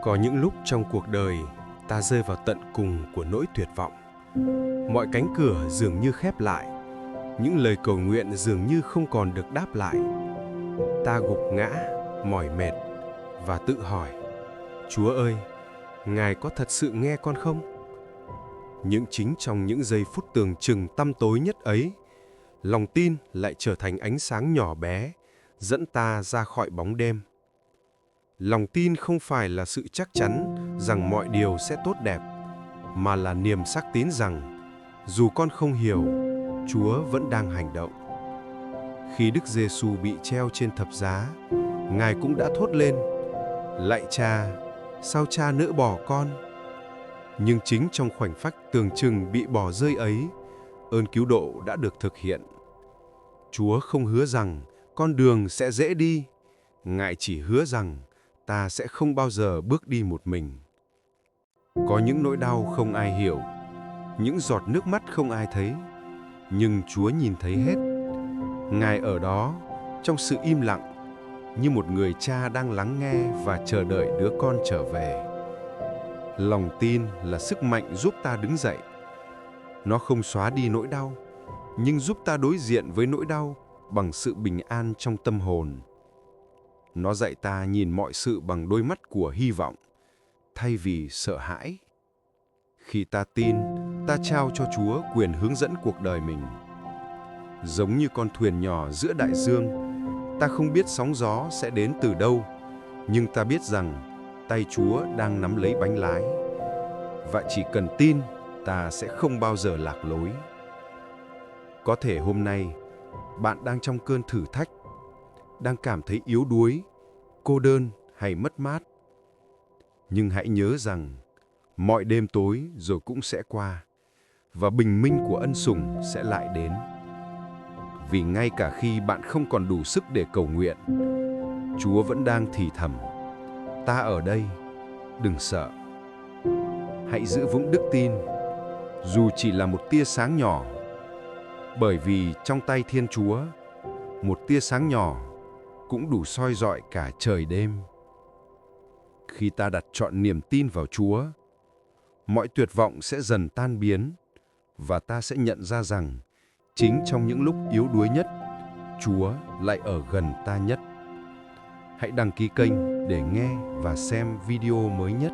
Có những lúc trong cuộc đời, ta rơi vào tận cùng của nỗi tuyệt vọng. Mọi cánh cửa dường như khép lại, những lời cầu nguyện dường như không còn được đáp lại. Ta gục ngã, mỏi mệt và tự hỏi: Chúa ơi, Ngài có thật sự nghe con không? Nhưng chính trong những giây phút tưởng chừng tăm tối nhất ấy, lòng tin lại trở thành ánh sáng nhỏ bé, dẫn ta ra khỏi bóng đêm. Lòng tin không phải là sự chắc chắn rằng mọi điều sẽ tốt đẹp, mà là niềm xác tín rằng dù con không hiểu, Chúa vẫn đang hành động. Khi Đức Giêsu bị treo trên thập giá, Ngài cũng đã thốt lên: Lạy Cha, sao Cha nỡ bỏ con? Nhưng chính trong khoảnh khắc tưởng chừng bị bỏ rơi ấy, ơn cứu độ đã được thực hiện. Chúa không hứa rằng con đường sẽ dễ đi, Ngài chỉ hứa rằng ta sẽ không bao giờ bước đi một mình. Có những nỗi đau không ai hiểu, những giọt nước mắt không ai thấy, nhưng Chúa nhìn thấy hết. Ngài ở đó, trong sự im lặng, như một người cha đang lắng nghe và chờ đợi đứa con trở về. Lòng tin là sức mạnh giúp ta đứng dậy. Nó không xóa đi nỗi đau, nhưng giúp ta đối diện với nỗi đau bằng sự bình an trong tâm hồn. Nó dạy ta nhìn mọi sự bằng đôi mắt của hy vọng, thay vì sợ hãi. Khi ta tin, ta trao cho Chúa quyền hướng dẫn cuộc đời mình. Giống như con thuyền nhỏ giữa đại dương, ta không biết sóng gió sẽ đến từ đâu, nhưng ta biết rằng tay Chúa đang nắm lấy bánh lái. Và chỉ cần tin, ta sẽ không bao giờ lạc lối. Có thể hôm nay, bạn đang trong cơn thử thách, đang cảm thấy yếu đuối, cô đơn hay mất mát. Nhưng hãy nhớ rằng, mọi đêm tối rồi cũng sẽ qua, và bình minh của ân sủng sẽ lại đến. Vì ngay cả khi bạn không còn đủ sức để cầu nguyện, Chúa vẫn đang thì thầm: Ta ở đây, đừng sợ. Hãy giữ vững đức tin, dù chỉ là một tia sáng nhỏ, bởi vì trong tay Thiên Chúa, một tia sáng nhỏ cũng đủ soi rọi cả trời đêm. Khi ta đặt trọn niềm tin vào Chúa, mọi tuyệt vọng sẽ dần tan biến, và ta sẽ nhận ra rằng chính trong những lúc yếu đuối nhất, Chúa lại ở gần ta nhất. Hãy đăng ký kênh để nghe và xem video mới nhất.